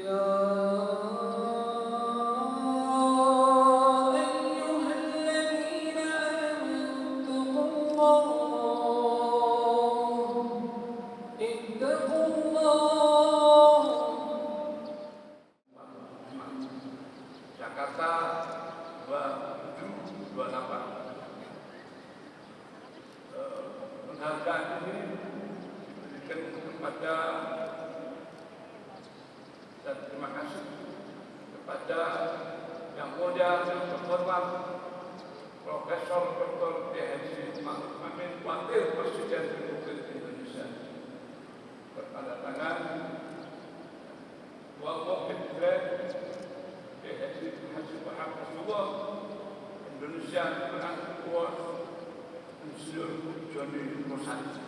Jakarta 2728. Penghargaan ini diberikan kepada dan terima kasih kepada yang mulia yang terhormat Profesor Dr. PhD Ma'ruf Amin, Wakil Presiden Republik Indonesia, bertanda tangan Wakil Presiden PhD Haji Rasulullah Indonesia Grand Award Insinyur Joni Mosadi.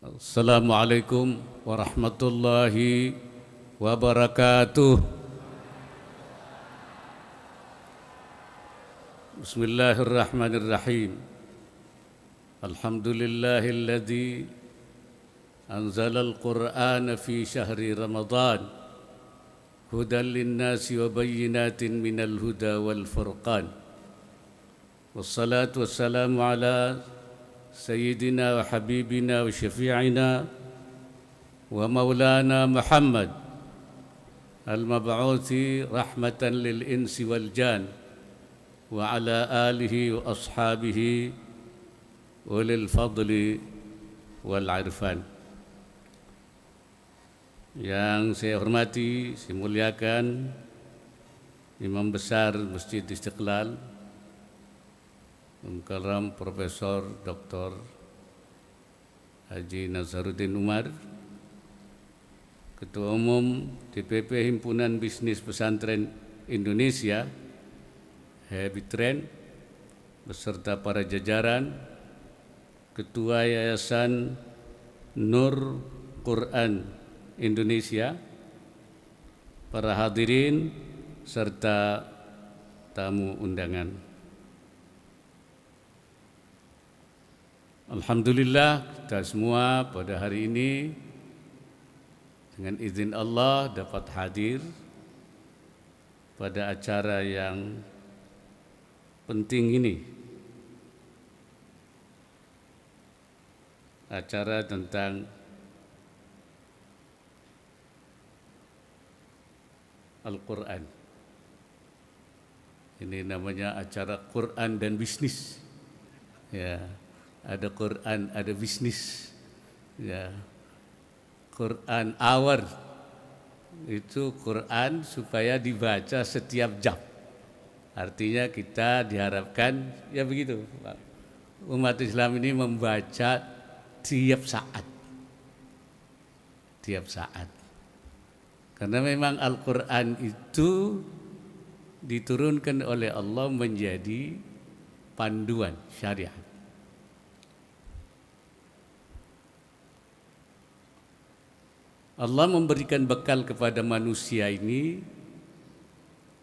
Assalamualaikum warahmatullahi wabarakatuh. Bismillahirrahmanirrahim. Alhamdulillahilladzi anzala al-Qur'ana fi syahri Ramadan hudan linnasi wa bayyinatin minal huda wal furqan. Wassalatu wassalamu ala Sayyidina wa Habibina wa Syafi'ina wa Maulana Muhammad al-mab'uthi rahmatan lil insi wal jan wa ala alihi wa ashabihi ulil fadli wal irfan. Yang saya hormati, saya muliakan Imam Besar Masjid Istiqlal Mukarram Profesor Dr. Haji Nazaruddin Umar, Ketua Umum DPP Himpunan Bisnis Pesantren Indonesia, Habitren, beserta para jajaran, Ketua Yayasan Nur Quran Indonesia, para hadirin, serta tamu undangan. Alhamdulillah, kita semua pada hari ini dengan izin Allah dapat hadir pada acara yang penting ini. Acara tentang Al-Quran. Ini namanya acara Quran dan bisnis. Ya. Ada Quran, ada bisnis. Ya. Quran hour itu Quran supaya dibaca setiap jam. Artinya kita diharapkan ya begitu, Pak. Umat Islam ini membaca tiap saat. Tiap saat. Karena memang Al-Quran itu diturunkan oleh Allah menjadi panduan syariat. Allah memberikan bekal kepada manusia ini,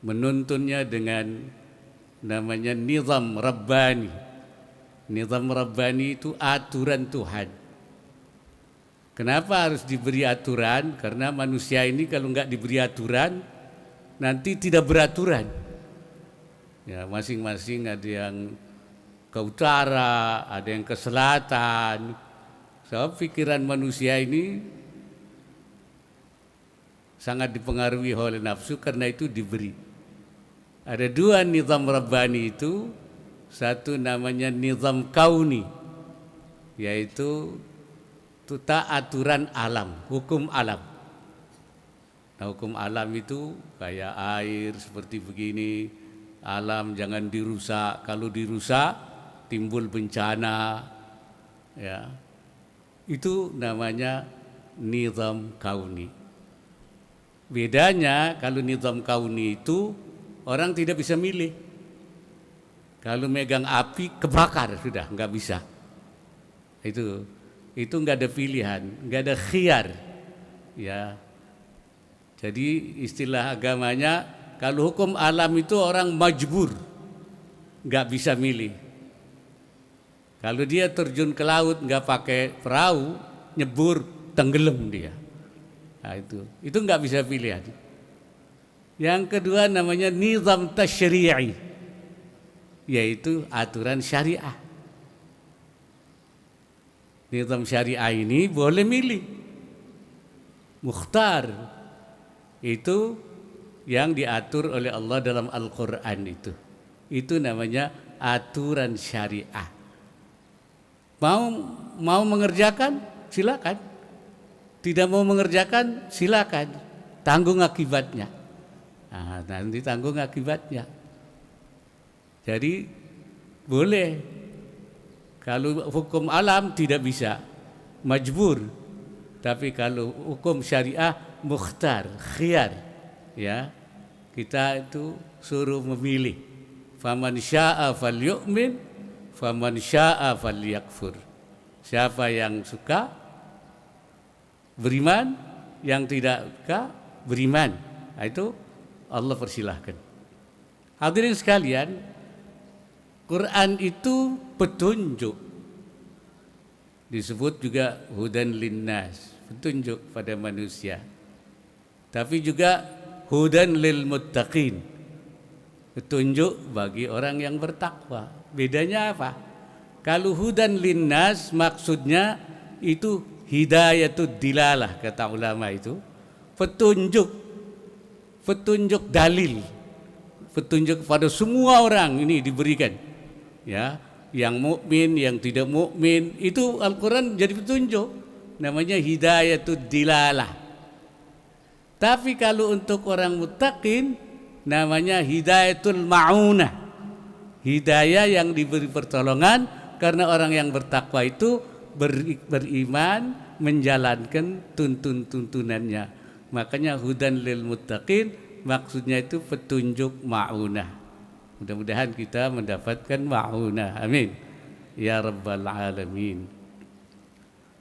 menuntunnya dengan namanya nizam Rabbani. Nizam Rabbani itu aturan Tuhan. Kenapa harus diberi aturan? Karena manusia ini kalau enggak diberi aturan, nanti tidak beraturan. Ya, masing-masing ada yang ke utara, ada yang ke selatan. Sebab pikiran manusia ini sangat dipengaruhi oleh nafsu, karena itu diberi. Ada dua nizam Rabbani itu, satu namanya nizam kauni, yaitu aturan alam, hukum alam. Nah, hukum alam itu kayak air seperti begini, alam jangan dirusak, kalau dirusak timbul bencana. Ya. Itu namanya nizam kauni. Bedanya kalau nizam kauni itu orang tidak bisa milih. Kalau megang api kebakar sudah, nggak bisa. Itu nggak ada pilihan, nggak ada khiyar. Ya, Jadi istilah agamanya, kalau hukum alam itu orang majbur, nggak bisa milih. Kalau dia terjun ke laut nggak pakai perahu, nyebur, tenggelam dia. Nah, itu nggak bisa pilihan. Yang kedua namanya nizam tasyri'i, yaitu aturan syariah. Nizam syariah ini boleh milih. Mukhtar itu yang diatur oleh Allah dalam Al-Quran itu. Itu namanya aturan syariah. Mau mengerjakan silakan. Tidak mau mengerjakan silakan. Tanggung akibatnya. Nah, nanti tanggung akibatnya. Jadi boleh. Kalau hukum alam tidak bisa, majbur. Tapi kalau hukum syariah mukhtar, khiyar, ya, kita itu suruh memilih. Faman syaa falyu'min, faman syaa falyakfur. Siapa yang suka beriman, yang tidak suka beriman. Nah, itu Allah persilahkan. Hadirin sekalian, Quran itu petunjuk. Disebut juga hudan linnas, petunjuk pada manusia. Tapi juga hudan lil muttaqin, petunjuk bagi orang yang bertakwa. Bedanya apa? Kalau hudan linnas maksudnya itu hidayatud dilalah, kata ulama itu. Petunjuk dalil. Petunjuk kepada semua orang ini diberikan. Ya, yang mukmin, yang tidak mukmin, itu Al-Quran jadi petunjuk. Namanya hidayatud dilalah. Tapi kalau untuk orang muttaqin namanya hidayatul ma'unah. Hidayah yang diberi pertolongan karena orang yang bertakwa itu beriman, menjalankan tuntunannya. Makanya hudan lil muttaqin maksudnya itu petunjuk ma'unah. Mudah-mudahan kita mendapatkan ma'unah. Amin. Ya Rabbal Alamin.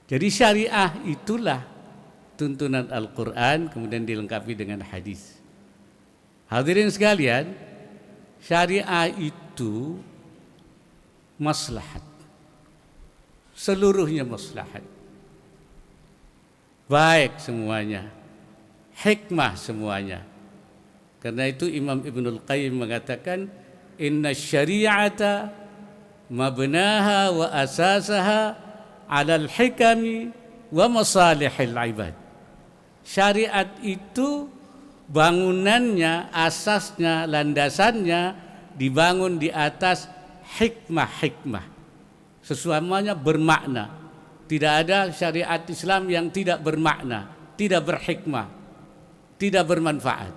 Jadi syariah itulah tuntunan Al-Quran kemudian dilengkapi dengan hadis. Hadirin sekalian, syariah itu maslahat. Seluruhnya maslahat. Baik semuanya. Hikmah semuanya. Karena itu Imam Ibnul Qayyim mengatakan, inna syari'ata mabnaha wa asasaha alal hikami wa masalihil ibad. Syariat itu bangunannya, asasnya, landasannya dibangun di atas hikmah-hikmah. Semuanya bermakna. Tidak ada syariat Islam yang tidak bermakna, tidak berhikmah, tidak bermanfaat.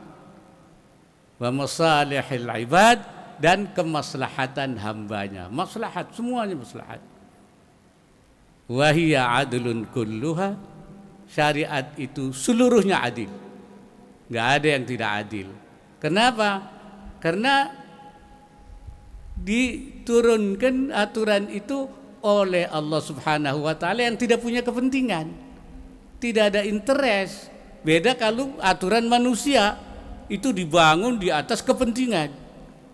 Wa masalihil ibad, dan kemaslahatan hambanya. Maslahat, semuanya maslahat. Wa hiya adlun kulluha, syariat itu seluruhnya adil. Enggak ada yang tidak adil. Kenapa? Karena diturunkan aturan itu oleh Allah Subhanahu wa taala yang tidak punya kepentingan. Tidak ada interest. Beda kalau aturan manusia itu dibangun di atas kepentingan.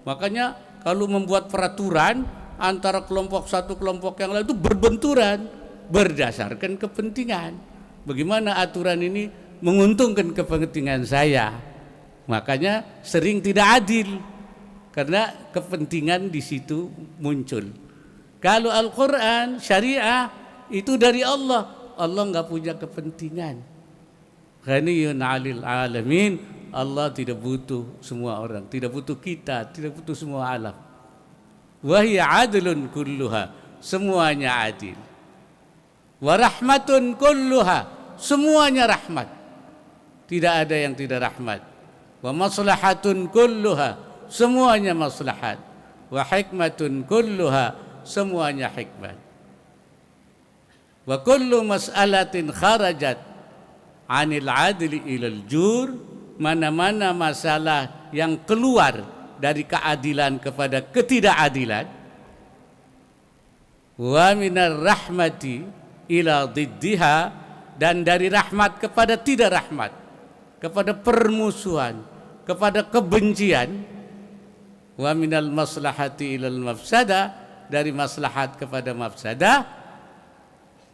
Makanya kalau membuat peraturan antara kelompok satu kelompok yang lain itu berbenturan berdasarkan kepentingan. Bagaimana aturan ini menguntungkan kepentingan saya? Makanya sering tidak adil karena kepentingan di situ muncul. Kalau Al-Quran, syariah itu dari Allah. Allah enggak punya kepentingan. Ghaniyun 'alil alamin. Allah tidak butuh semua orang, tidak butuh kita, tidak butuh semua alam. Wa hiya adlun kulluha, semuanya adil. Wa rahmatun kulluha, semuanya rahmat. Tidak ada yang tidak rahmat. Wa maslahatun kulluha, semuanya maslahat. Wa hikmatun kulluha, semuanya hikmat. Wa kullu mas'alatin kharajat 'anil 'adli ilal jur, mana-mana masalah yang keluar dari keadilan kepada ketidakadilan, wa minar rahmati ila diddiha, dan dari rahmat kepada tidak rahmat. kepada permusuhan, kepada kebencian, wa minal maslahati ilal mafsada, dari maslahat kepada mafsadah,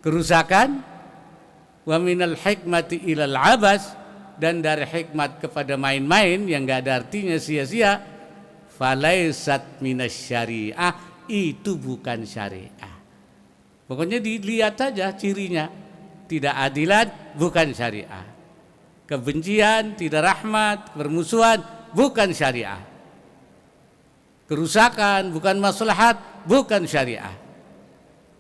kerusakan, wa minal hikmati ilal abas, dan dari hikmat kepada main-main yang enggak ada artinya, sia-sia, falaisat minas syariah, itu bukan syariah. Pokoknya dilihat saja cirinya, tidak adilan, bukan syariah. Kebencian, tidak rahmat, permusuhan, bukan syariah. Kerusakan, bukan maslahat, bukan syariah.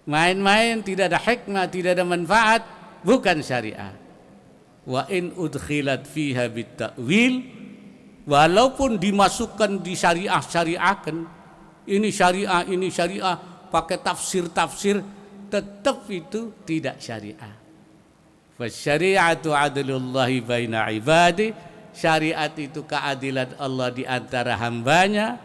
Main-main, tidak ada hikmah, tidak ada manfaat, bukan syariah. Wa in udkhilat fiha bitta'wil, walaupun dimasukkan di syariahkan, ini syariah, pakai tafsir, tetap itu tidak syariah. Fasyari'atu adlullahi baina ibadi, syariat itu keadilan Allah di antara hambanya,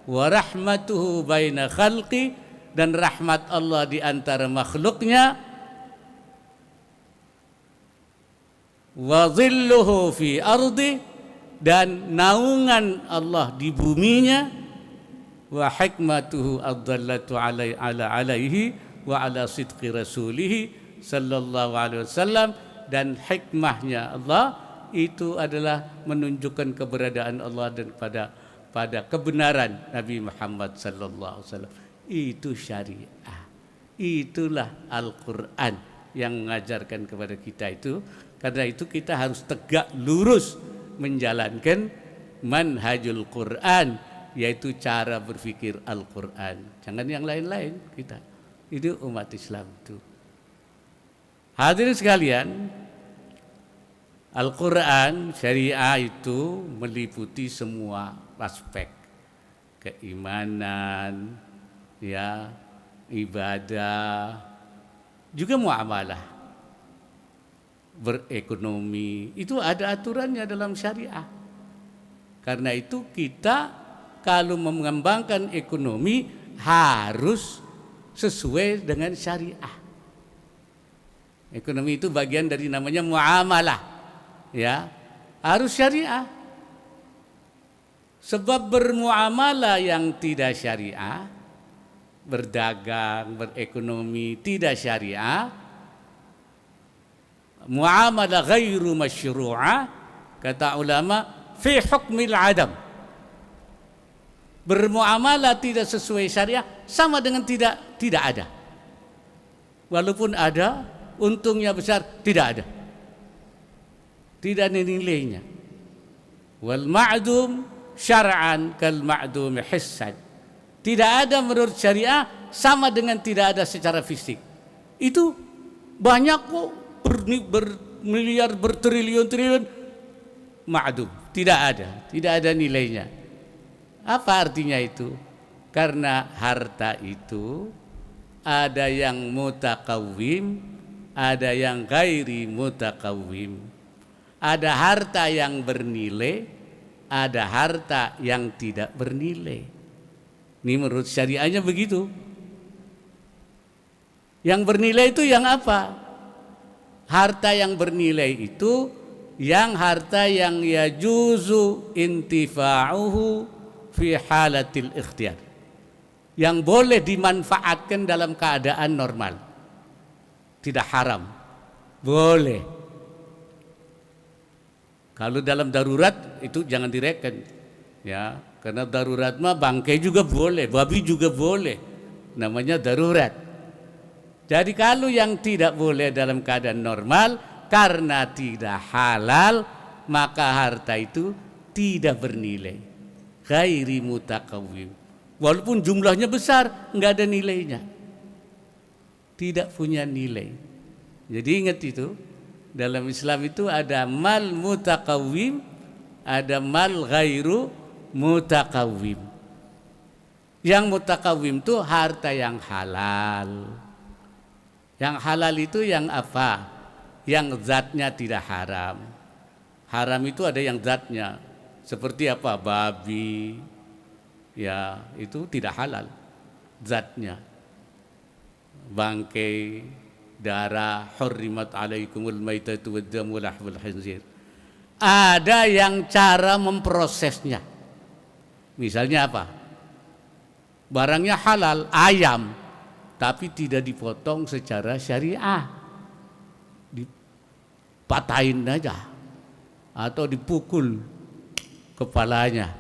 wa rahmatuhu baina khalqi, dan rahmat Allah di antara makhluknya, wa dhilluhu fi ardi, dan naungan Allah di buminya, wa hikmatuhu ad-dallatu alaihi wa ala sidqi rasulih sallallahu alaihi wasallam, dan hikmahnya Allah itu adalah menunjukkan keberadaan Allah dan pada kebenaran Nabi Muhammad sallallahu alaihi wasallam. Itu syariah. Itulah Al-Qur'an yang mengajarkan kepada kita itu. Karena itu kita harus tegak lurus menjalankan manhajul Quran, yaitu cara berpikir Al-Quran. Jangan yang lain-lain kita. Itu umat Islam itu. Hadirin sekalian, Al-Quran, syariah itu meliputi semua aspek. Keimanan, ya, ibadah, juga muamalah, berekonomi, itu ada aturannya dalam syariah. Karena itu kita kalau mengembangkan ekonomi harus sesuai dengan syariah. Ekonomi itu bagian dari namanya muamalah, ya, harus syariah. Sebab bermuamalah yang tidak syariah, berdagang, berekonomi tidak syariah, muamalah ghairu masyru'ah, kata ulama, fi hukmil adam. Bermuamalah tidak sesuai syariah sama dengan tidak ada. Walaupun ada, untungnya besar, tidak ada. Tidak ada nilainya. Wal ma'dum syar'an kal ma'dum hissan. Tidak ada menurut syariah sama dengan tidak ada secara fisik. Itu banyak kok, bermiliar, bertriliun-triliun, ma'dum, tidak ada nilainya. Apa artinya itu? Karena harta itu ada yang mutakawim, ada yang ghairi mutakawim. Ada harta yang bernilai, ada harta yang tidak bernilai. Ini menurut syariahnya begitu. Yang bernilai itu yang apa? Harta yang bernilai itu harta yang yajuzu intifa'uhu fi halatil ikhtiyar, yang boleh dimanfaatkan dalam keadaan normal, tidak haram, boleh. Kalau dalam darurat itu jangan direken, ya, karena darurat mah bangkai juga boleh, babi juga boleh, namanya darurat. Jadi kalau yang tidak boleh dalam keadaan normal karena tidak halal, maka harta itu tidak bernilai, ghairi mutakawim. Walaupun jumlahnya besar, enggak ada nilainya, tidak punya nilai. Jadi ingat itu, dalam Islam itu ada mal mutakawim, ada mal ghairu mutakawim. Yang mutakawim itu harta yang halal. Yang halal itu yang apa? Yang zatnya tidak haram. Haram itu ada yang zatnya, seperti apa? Babi, ya, itu tidak halal zatnya. Bangkai, darah, hurrimat alaikumul maitatu wad damu lahmul khinzir. ada yang cara memprosesnya. Misalnya apa? Barangnya halal, ayam, tapi tidak dipotong secara syariah, dipatahin aja atau dipukul kepalanya.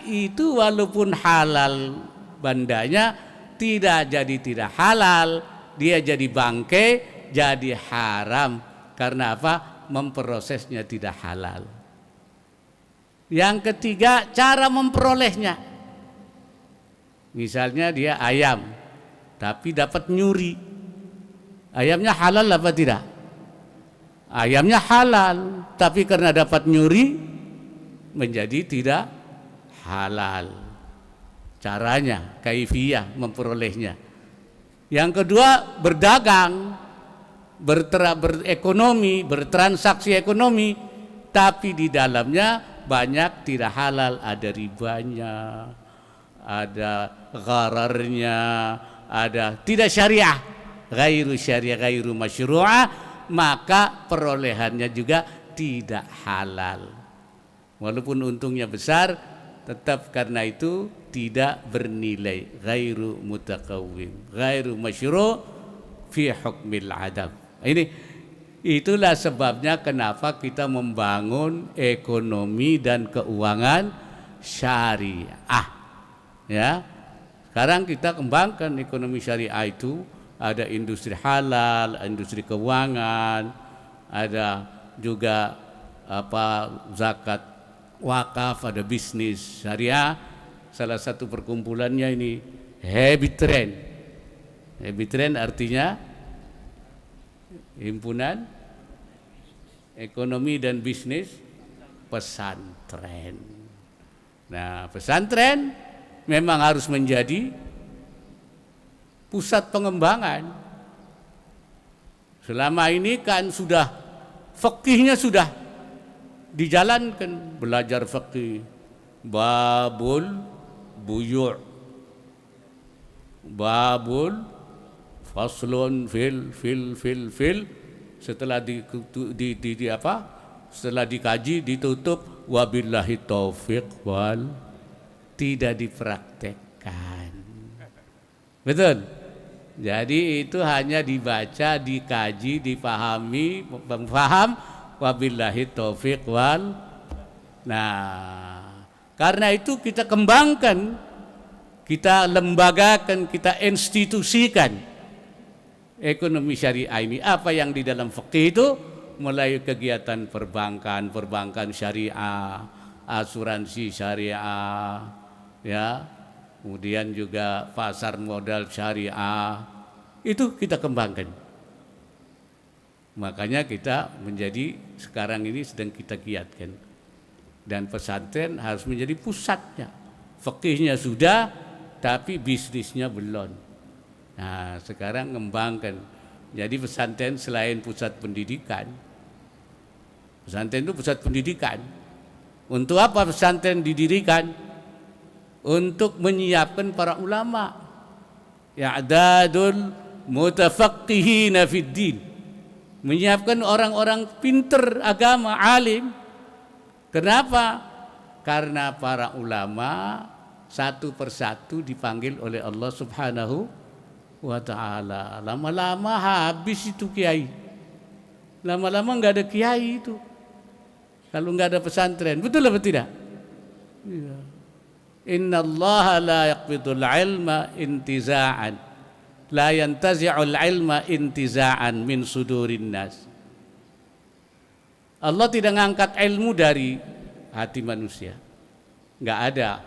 Itu walaupun halal bandanya, tidak jadi tidak halal, dia jadi bangkai, jadi haram. Karena apa? Memprosesnya tidak halal. Yang ketiga, cara memperolehnya. Misalnya dia ayam, tapi dapat nyuri. Ayamnya halal apa tidak? Ayamnya halal, tapi karena dapat nyuri menjadi tidak halal. Caranya, kaifiyah memperolehnya. Yang kedua, berdagang, berekonomi, bertransaksi ekonomi, tapi di dalamnya banyak tidak halal, ada ribanya, ada ghararnya, ada tidak syariah, ghairu syariah, ghairu masyru'ah, maka perolehannya juga tidak halal. Walaupun untungnya besar, tetap karena itu tidak bernilai, ghairu mutakawwim, ghairu masyru' fi hukmil adab. Itulah sebabnya kenapa kita membangun ekonomi dan keuangan syariah. Ya, sekarang kita kembangkan ekonomi syariah itu, ada industri halal, industri keuangan, ada juga zakat wakaf, ada bisnis syariah. Salah satu perkumpulannya ini Habit Trend. Habit Trend artinya Himpunan Ekonomi dan Bisnis Pesantren. Nah, pesantren memang harus menjadi pusat pengembangan. Selama ini kan sudah fikihnya sudah dijalankan, belajar fikih, babul buyu', babul faslun fil setelah setelah dikaji ditutup wabillahi taufiq wal, tidak dipraktekkan. Betul? Jadi itu hanya dibaca, dikaji, dipahami, paham, wabillahi taufiq wal. Nah, karena itu kita kembangkan, kita lembagakan, kita institusikan ekonomi syariah ini. Apa yang di dalam fikih itu, mulai kegiatan perbankan syariah, asuransi syariah, ya, kemudian juga pasar modal syariah, itu kita kembangkan. Makanya kita menjadi sekarang ini sedang kita giatkan, dan pesantren harus menjadi pusatnya. Fikihnya sudah, tapi bisnisnya belum. Nah, sekarang ngembangkan. Jadi pesantren selain pusat pendidikan, pesantren itu pusat pendidikan. Untuk apa pesantren didirikan? Untuk menyiapkan para ulama, i'dadul mutafaqqihina fid din, menyiapkan orang-orang pinter agama, alim. Kenapa? Karena para ulama satu persatu dipanggil oleh Allah Subhanahu wa ta'ala. Lama-lama habis itu kiai, lama-lama nggak ada kiai itu kalau nggak ada pesantren. Betul apa tidak? Ya. Innallaha la yaqbidul ilma intiza'an, la yantazi'ul ilma intiza'an min sudurin nas. Allah tidak ngangkat ilmu dari hati manusia. Nggak ada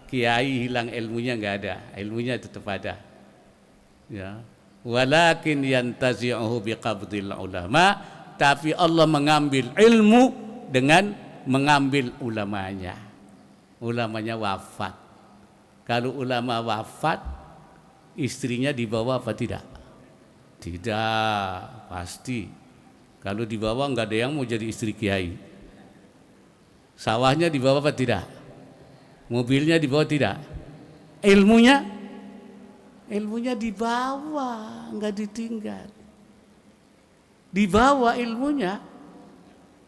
kiai hilang ilmunya, nggak ada, ilmunya tetap ada. Ya, walakin yantazi'uhu biqabdil ulama, tapi Allah mengambil ilmu dengan mengambil ulamanya. Ulamanya wafat. Kalau ulama wafat, istrinya dibawa apa tidak? Tidak, pasti. Kalau dibawa enggak ada yang mau jadi istri kiai. Sawahnya dibawa apa tidak? Mobilnya dibawa tidak? Ilmunya dibawa, enggak ditinggal. Dibawa ilmunya.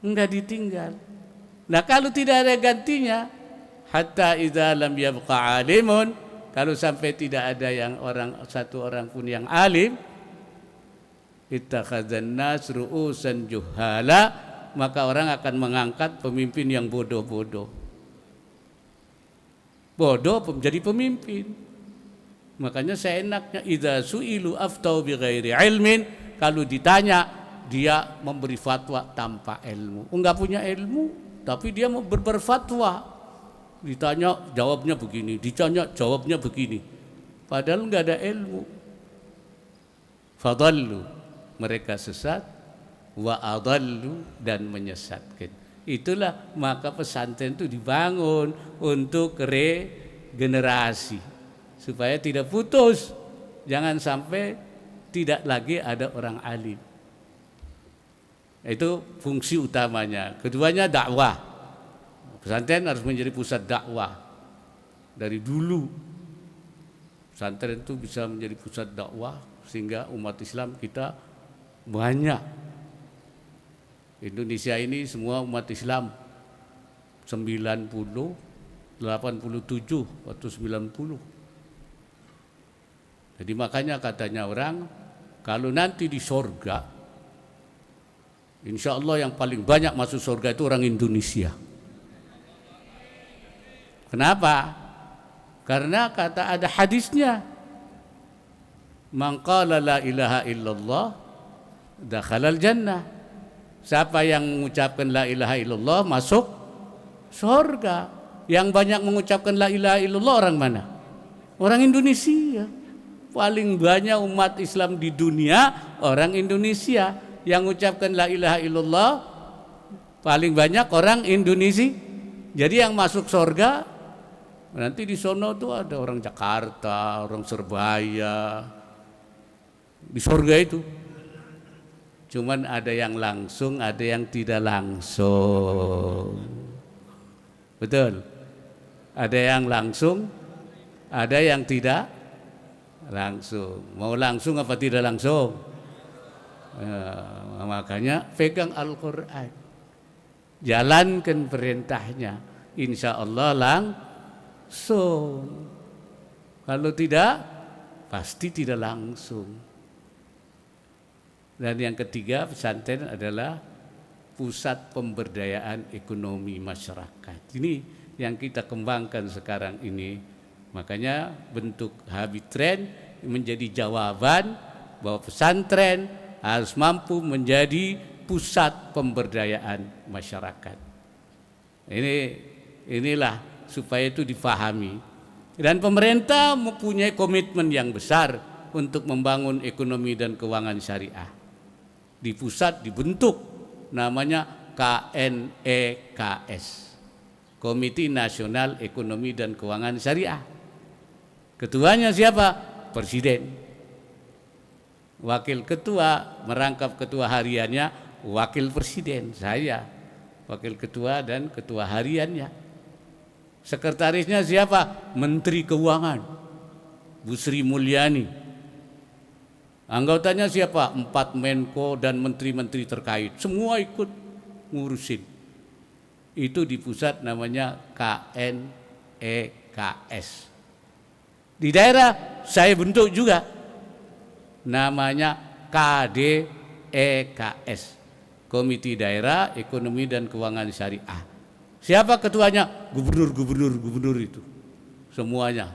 enggak ditinggal. Nah, kalau tidak ada gantinya, hatta idza lam yabqa alimun, kalau sampai tidak ada yang satu orang pun yang alim, ittakhadzan nas ru'usan juhala, maka orang akan mengangkat pemimpin yang bodoh-bodoh. Bodoh menjadi pemimpin. Makanya seenaknya idza su'ilu aftau bighairi ilmin, kalau ditanya dia memberi fatwa tanpa ilmu. Enggak punya ilmu tapi dia mau berfatwa. Ditanya jawabnya begini, ditanya jawabnya begini. Padahal enggak ada ilmu. Fadallu, mereka sesat, wa adallu, dan menyesatkan. Itulah maka pesantren itu dibangun untuk regenerasi supaya tidak putus, jangan sampai tidak lagi ada orang alim. Itu fungsi utamanya. Keduanya dakwah. Pesantren harus menjadi pusat dakwah. Dari dulu pesantren itu bisa menjadi pusat dakwah sehingga umat Islam kita banyak. Indonesia ini semua umat Islam 90, 87 atau 90. Jadi makanya katanya orang, kalau nanti di sorga, insya Allah yang paling banyak masuk sorga itu orang Indonesia. Kenapa? Karena kata ada hadisnya, man qala la ilaha illallah dakhalal jannah. Siapa yang mengucapkan la ilaha illallah masuk surga. Yang banyak mengucapkan la ilaha illallah orang mana? Orang Indonesia. Paling banyak umat Islam di dunia orang Indonesia. Yang mengucapkan la ilaha illallah paling banyak orang Indonesia. Jadi yang masuk surga nanti di sono tuh ada orang Jakarta, orang Surabaya. Di surga itu cuman ada yang langsung, ada yang tidak langsung. Betul? Ada yang langsung, ada yang tidak langsung. Mau langsung apa tidak langsung? Makanya pegang Al-Quran, jalankan perintahnya, insya Allah langsung. Kalau tidak, pasti tidak langsung. Dan yang ketiga, pesantren adalah pusat pemberdayaan ekonomi masyarakat. Ini yang kita kembangkan sekarang ini. Makanya bentuk Habitren menjadi jawaban bahwa pesantren harus mampu menjadi pusat pemberdayaan masyarakat. Inilah supaya itu difahami. Dan pemerintah mempunyai komitmen yang besar untuk membangun ekonomi dan keuangan syariah. Di pusat dibentuk namanya KNEKS, Komite Nasional Ekonomi dan Keuangan Syariah. Ketuanya siapa? Presiden. Wakil ketua merangkap ketua hariannya wakil presiden, saya wakil ketua dan ketua hariannya. Sekretarisnya siapa? Menteri Keuangan, Bu Sri Mulyani. Anggotanya siapa? 4 Menko dan menteri-menteri terkait. Semua ikut ngurusin. Itu di pusat namanya KNEKS. Di daerah saya bentuk juga. Namanya KDEKS. Komite Daerah Ekonomi dan Keuangan Syariah. Siapa ketuanya? Gubernur itu. Semuanya.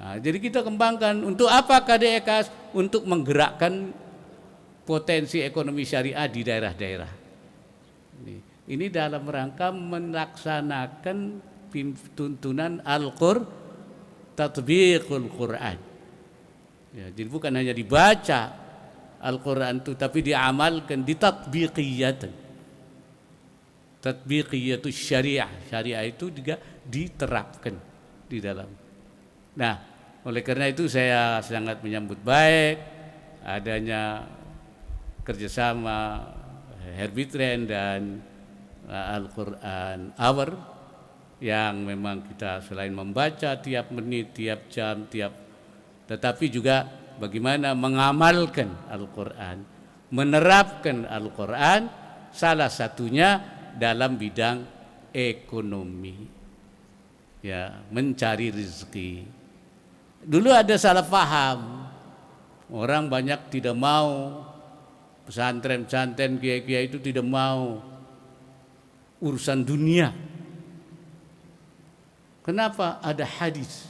Nah, jadi kita kembangkan untuk apa KDEKS? Untuk menggerakkan potensi ekonomi syariah di daerah-daerah. Ini dalam rangka melaksanakan tuntunan Al-Qur'an, tatbiqul Qur'an. Ya, jadi bukan hanya dibaca Al-Qur'an itu, tapi diamalkan, ditatbiqiyatan. Tatbiqiyatus syariah. Syariah itu juga diterapkan di dalam. Nah, oleh karena itu saya sangat menyambut baik adanya kerjasama Habitren dan Al-Quran Hour yang memang kita selain membaca tiap menit, tiap jam, tetapi juga bagaimana mengamalkan Al-Quran, menerapkan Al-Quran salah satunya dalam bidang ekonomi. Ya, mencari rezeki. Dulu ada salah paham. Orang banyak tidak mau, pesantren-pesantren, kiai-kiai itu tidak mau urusan dunia. Kenapa? Ada hadis.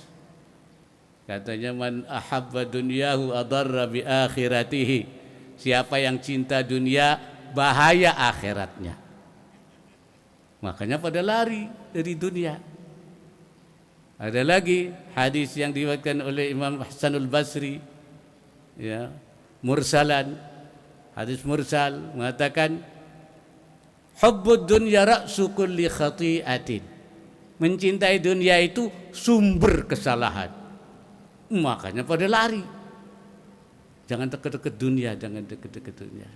Katanya man ahabba dunyahu adarra bi akhiratihi. Siapa yang cinta dunia, bahaya akhiratnya. Makanya pada lari dari dunia. Ada lagi hadis yang diriwayatkan oleh Imam Hasanul Basri, ya, mursalan, hadis mursal mengatakan hubbud dunya ra'su kulli khati'atin. Mencintai dunia itu sumber kesalahan. Makanya pada lari. Jangan dekat-dekat dunia, jangan dekat-dekat dunia.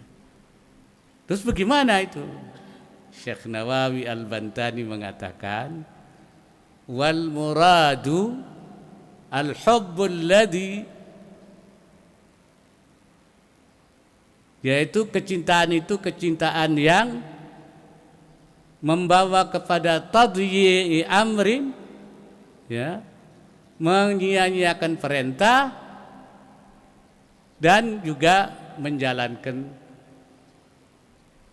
Terus bagaimana itu? Syekh Nawawi Al-Bantani mengatakan wal muradu al-hubbul ladzi, yaitu kecintaan itu kecintaan yang membawa kepada tadyi'i amrin, ya, menyia-nyiakan perintah dan juga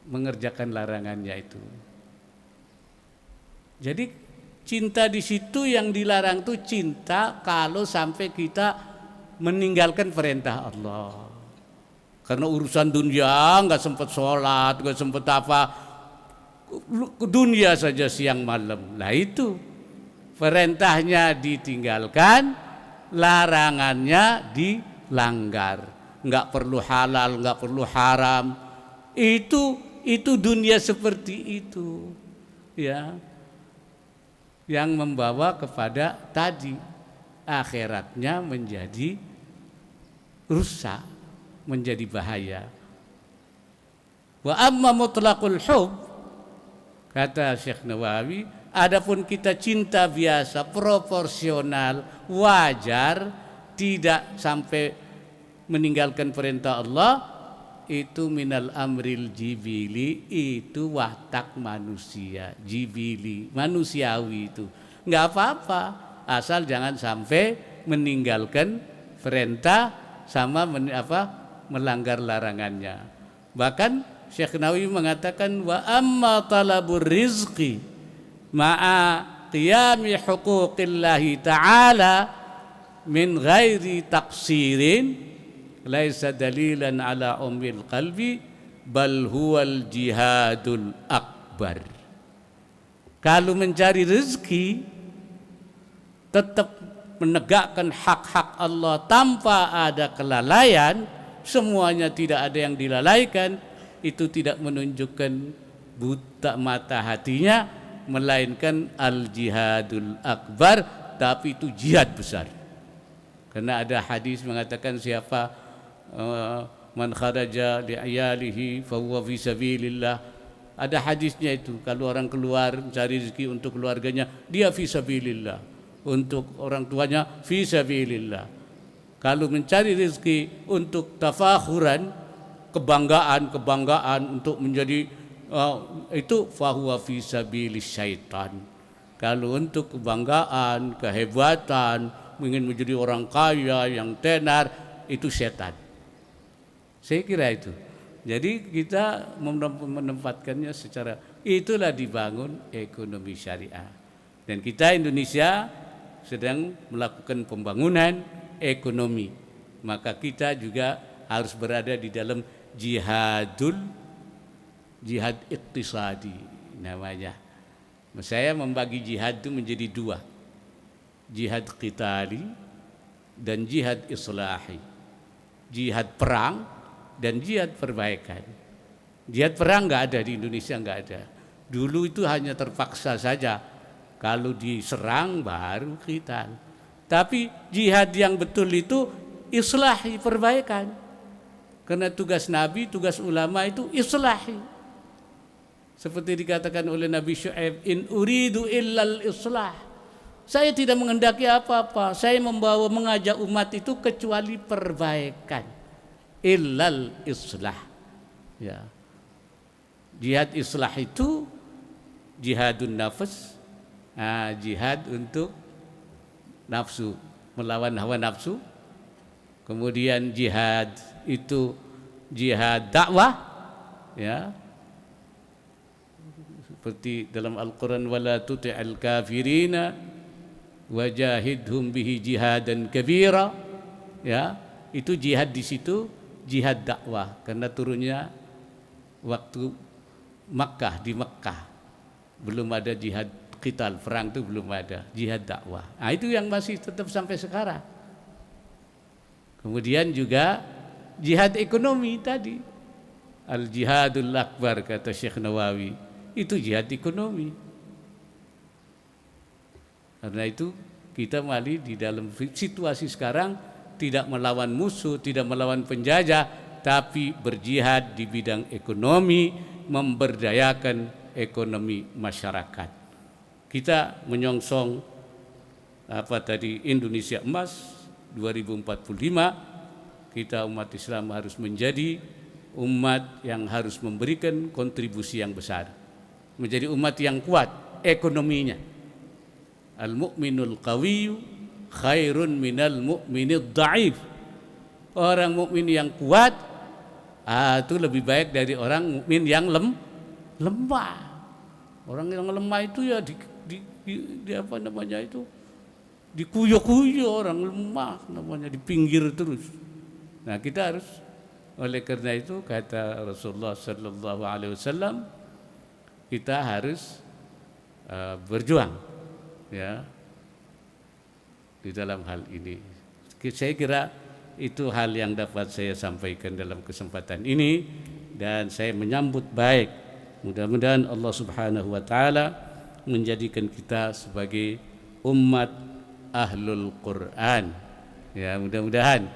mengerjakan larangannya itu. Jadi cinta di situ yang dilarang itu cinta kalau sampai kita meninggalkan perintah Allah. Karena urusan dunia, nggak sempat sholat, nggak sempat apa, dunia saja siang malam. Nah itu perintahnya ditinggalkan, larangannya dilanggar. Nggak perlu halal, nggak perlu haram. Itu dunia seperti itu, ya, yang membawa kepada tadi akhiratnya menjadi rusak, menjadi bahaya. Wa amma mutlaqul hub, kata Syekh Nawawi, adapun kita cinta biasa, proporsional, wajar, tidak sampai meninggalkan perintah Allah, itu minal amril jibili, itu watak manusia, jibili, manusiawi itu. Enggak apa-apa, asal jangan sampai meninggalkan perintah sama melanggar larangannya. Bahkan Syekh Nawawi mengatakan wa amma talabur rizqi ma'a qiyami huquqillahi ta'ala min ghairi taqsirin laisa dalilan ala umil qalbi bal huwal jihadul akbar. Kalau mencari rezeki tetap menegakkan hak-hak Allah tanpa ada kelalaian, semuanya tidak ada yang dilalaikan, itu tidak menunjukkan buta mata hatinya, melainkan al-jihadul akbar, tapi itu jihad besar. Karena ada hadis mengatakan siapa man kharaja li ayalihi fa huwa fi sabilillah. Ada hadisnya itu, kalau orang keluar mencari rezeki untuk keluarganya, dia fi sabilillah, untuk orang tuanya fi sabilillah. Kalau mencari rezeki untuk tafakhuran, kebanggaan untuk menjadi itu fahuwa fi sabilis syaitan. Kalau untuk kebanggaan, kehebatan, ingin menjadi orang kaya yang tenar, itu setan. Saya kira itu. Jadi kita menempatkannya secara, itulah dibangun ekonomi syariah. Dan kita Indonesia sedang melakukan pembangunan ekonomi. Maka kita juga harus berada di dalam jihad iktisadi namanya. Saya membagi jihad itu menjadi dua. Jihad qitali dan jihad islahi. Jihad perang dan jihad perbaikan. Jihad perang enggak ada di Indonesia, enggak ada. Dulu itu hanya terpaksa saja. Kalau diserang baru qital. Tapi jihad yang betul itu islahi, perbaikan. Karena tugas Nabi, tugas ulama itu islahi. Seperti dikatakan oleh Nabi Syu'aib, in uridu illal islah. Saya tidak menghendaki apa-apa. Saya mengajak umat itu kecuali perbaikan. Illal islah. Ya. Jihad islah itu jihadun nafs, jihad untuk nafsu, melawan hawa nafsu. Kemudian jihad itu jihad dakwah, ya. Seperti dalam Al-Quran, wala tuti'al kafirina wajahidhum bihi jihadan kabira, ya. Itu jihad di situ jihad dakwah, karena turunnya waktu Makkah, di Makkah belum ada jihad qital, perang itu belum ada, jihad dakwah. Nah, itu yang masih tetap sampai sekarang. Kemudian juga jihad ekonomi tadi, al jihadul akbar kata Syekh Nawawi, itu jihad ekonomi. Karena itu kita mali di dalam situasi sekarang tidak melawan musuh, tidak melawan penjajah, tapi berjihad di bidang ekonomi, memberdayakan ekonomi masyarakat. Kita menyongsong Indonesia Emas 2045. Kita umat Islam harus menjadi umat yang harus memberikan kontribusi yang besar, menjadi umat yang kuat ekonominya. Al-mu'minul qawiyyu khairun minal mu'minid dha'if. Orang mukmin yang kuat itu lebih baik dari orang mukmin yang lemah. Orang yang lemah itu ya di apa namanya itu, dikuyok-kuyok, orang lemah namanya, di pinggir terus. Nah, kita harus, oleh karena itu kata Rasulullah sallallahu alaihi wasallam, kita harus berjuang, ya, di dalam hal ini. Saya kira itu hal yang dapat saya sampaikan dalam kesempatan ini, dan saya menyambut baik. Mudah-mudahan Allah Subhanahu wa taala menjadikan kita sebagai umat ahlul Quran. Ya, mudah-mudahan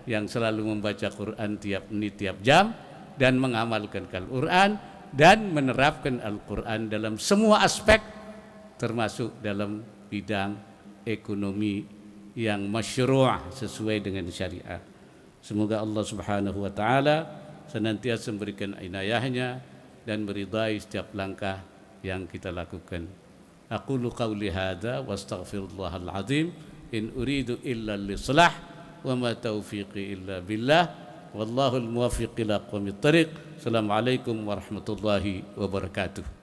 yang selalu membaca Quran tiap menit, tiap jam, dan mengamalkan Al-Quran dan menerapkan Al-Quran dalam semua aspek, termasuk dalam bidang ekonomi yang masyru' sesuai dengan syariat. Semoga Allah Subhanahu wa taala senantiasa memberikan inayahnya dan meridai setiap langkah yang kita lakukan. Aqulu qawli hadza wa astaghfirullahal azim, in uridu illa al-islah wa ma taufiqi illa billah, wallahul muwaffiq ila aqwamit thariq. Assalamualaikum warahmatullahi wabarakatuh.